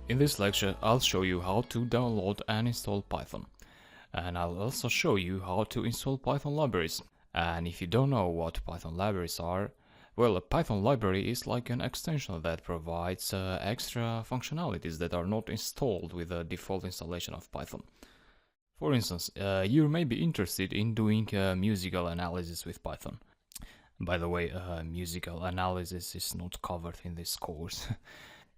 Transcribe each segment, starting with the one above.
In this lecture, I'll show you how to download and install Python. And I'll also show you how to install Python libraries. And if you don't know what Python libraries are, well, a Python library is like an extension that provides extra functionalities that are not installed with the default installation of Python. For instance, you may be interested in doing musical analysis with Python. By the way, musical analysis is not covered in this course.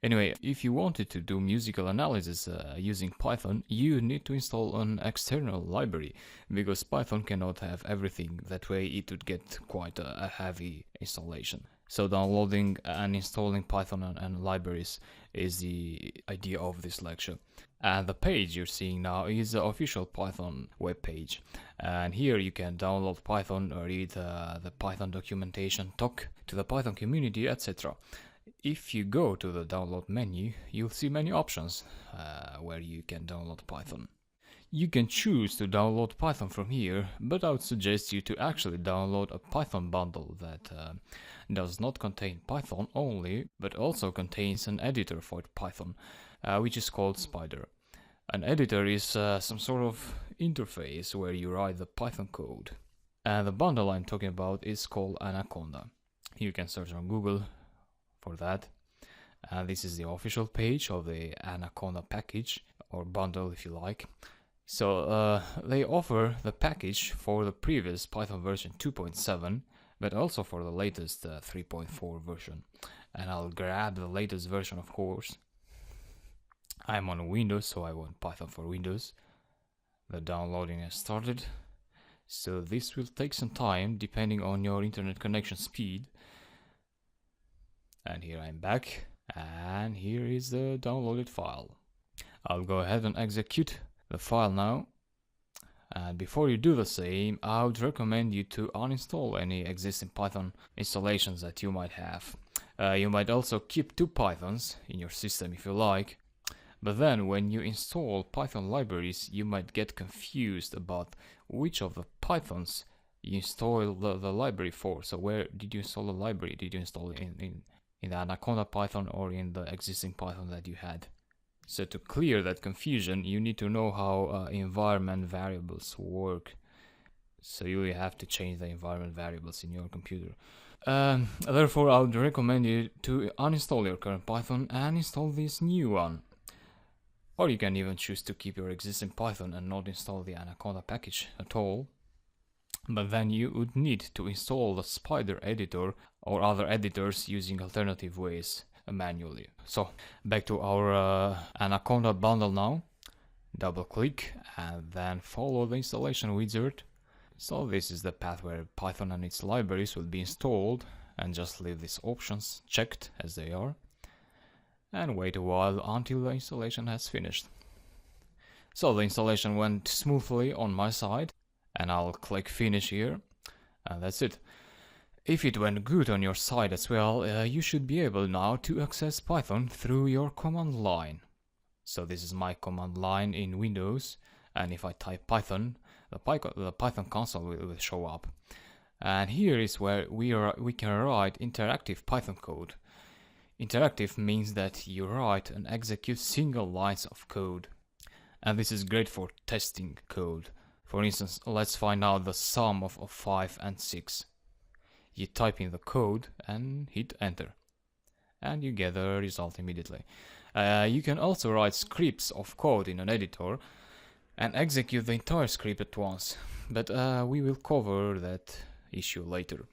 Anyway, if you wanted to do musical analysis using Python, you need to install an external library, because Python cannot have everything. That way it would get quite a heavy installation. So downloading and installing Python and libraries is the idea of this lecture. And the page you're seeing now is the official Python web page. And here you can download Python, read the Python documentation, talk to the Python community, etc. If you go to the download menu, you'll see many options where you can download Python. You can choose to download Python from here, but I would suggest you to actually download a Python bundle that does not contain Python only, but also contains an editor for Python, which is called Spyder. An editor is some sort of interface where you write the Python code. And the bundle I'm talking about is called Anaconda. You can search on Google for that. And this is the official page of the Anaconda package, or bundle if you like. So they offer the package for the previous Python version 2.7, but also for the latest 3.4 version. And I'll grab the latest version, of course. I'm on Windows, so I want Python for Windows. The downloading has started, so this will take some time depending on your internet connection speed. And here I'm back, and here is the downloaded file. I'll go ahead and execute the file now. And before you do the same, I would recommend you to uninstall any existing Python installations that you might have. You might also keep two Pythons in your system if you like, but then when you install Python libraries, you might get confused about which of the Pythons you install the library for. So where did you install the library? Did you install it in the Anaconda Python or in the existing Python that you had? So to clear that confusion, you need to know how environment variables work. So you have to change the environment variables in your computer. Therefore, I would recommend you to uninstall your current Python and install this new one. Or you can even choose to keep your existing Python and not install the Anaconda package at all. But then you would need to install the Spyder editor or other editors using alternative ways manually. So back to our Anaconda bundle now. Double click and then follow the installation wizard. So this is the path where Python and its libraries will be installed, and just leave these options checked as they are and wait a while until the installation has finished. So the installation went smoothly on my side, and I'll click finish here, and that's it. If it went good on your side as well, you should be able now to access Python through your command line. So this is my command line in Windows, and if I type Python, the Python console will show up. And here is where we can write interactive Python code. Interactive means that you write and execute single lines of code. And this is great for testing code. For instance, let's find out the sum of 5 and 6. You type in the code and hit enter, and you get the result immediately. You can also write scripts of code in an editor and execute the entire script at once, but we will cover that issue later.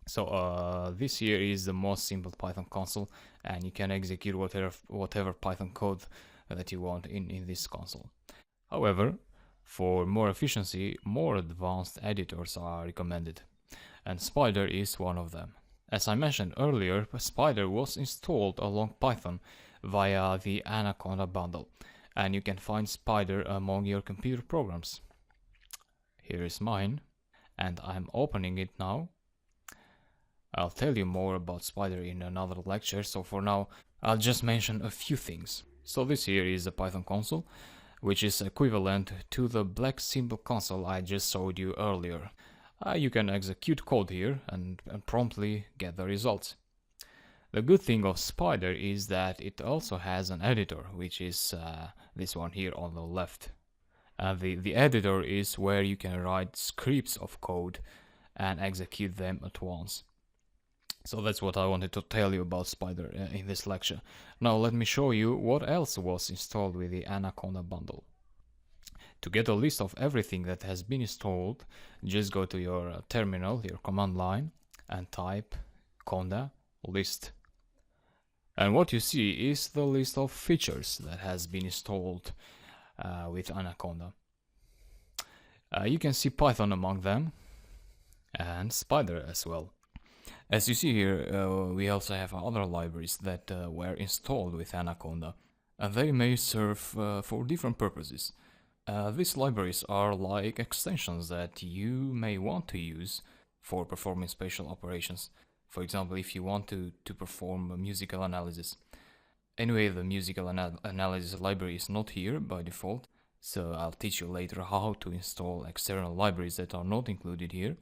So this here is the most simple Python console, and you can execute whatever Python code that you want in this console. However, for more efficiency, more advanced editors are recommended, and Spyder is one of them. As I mentioned earlier, Spyder was installed along Python via the Anaconda bundle, and you can find Spyder among your computer programs. Here is mine, and I'm opening it now. I'll tell you more about Spyder in another lecture, so for now I'll just mention a few things. So this here is the Python console, which is equivalent to the black symbol console I just showed you earlier. You can execute code here and promptly get the results. The good thing of Spyder is that it also has an editor, which is this one here on the left. The editor is where you can write scripts of code and execute them at once. So that's what I wanted to tell you about Spyder in this lecture. Now let me show you what else was installed with the Anaconda bundle. To get a list of everything that has been installed, just go to your terminal, your command line, and type conda list. And what you see is the list of features that has been installed with Anaconda. You can see Python among them, and Spyder as well. As you see here, we also have other libraries that were installed with Anaconda, and they may serve for different purposes. These libraries are like extensions that you may want to use for performing spatial operations. For example, if you want to perform a musical analysis. Anyway, the musical analysis library is not here by default, so I'll teach you later how to install external libraries that are not included here.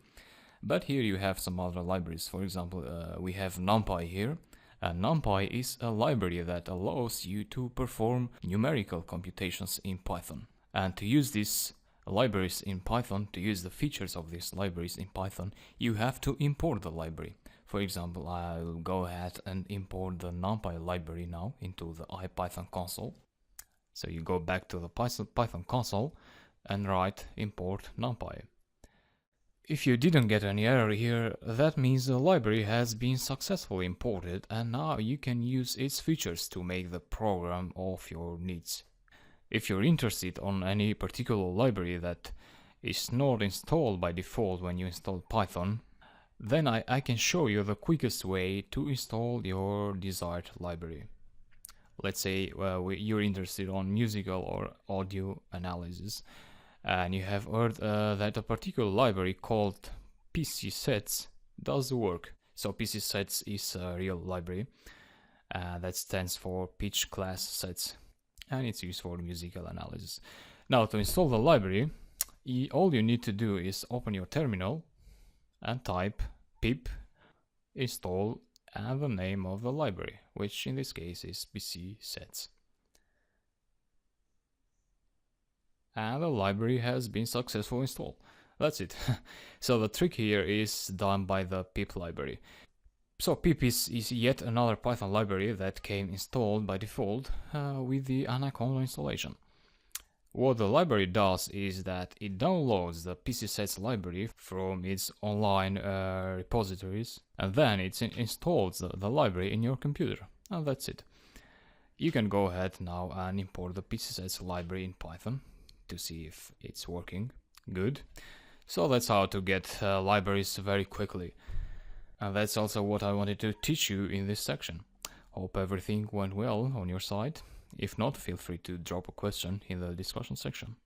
But here you have some other libraries. For example, we have NumPy here. NumPy is a library that allows you to perform numerical computations in Python. And to use these libraries in Python, to use the features of these libraries in Python, you have to import the library. For example, I'll go ahead and import the NumPy library now into the IPython console. So you go back to the Python console and write import NumPy. If you didn't get any error here, that means the library has been successfully imported and now you can use its features to make the program of your needs. If you're interested on any particular library that is not installed by default when you install Python, then I can show you the quickest way to install your desired library. Let's say you're interested on musical or audio analysis, and you have heard that a particular library called PCSets does the work. So PCSets is a real library that stands for Pitch Class Sets, and it's used for musical analysis. Now to install the library, all you need to do is open your terminal and type pip install and the name of the library, which in this case is PCSets. And the library has been successfully installed. That's it. So the trick here is done by the pip library. So pip is yet another Python library that came installed by default with the Anaconda installation. What the library does is that it downloads the PCSets library from its online repositories, and then it installs the library in your computer, and that's it. You can go ahead now and import the PCSets library in Python to see if it's working good. So that's how to get libraries very quickly. And that's also what I wanted to teach you in this section. Hope everything went well on your side. If not, feel free to drop a question in the discussion section.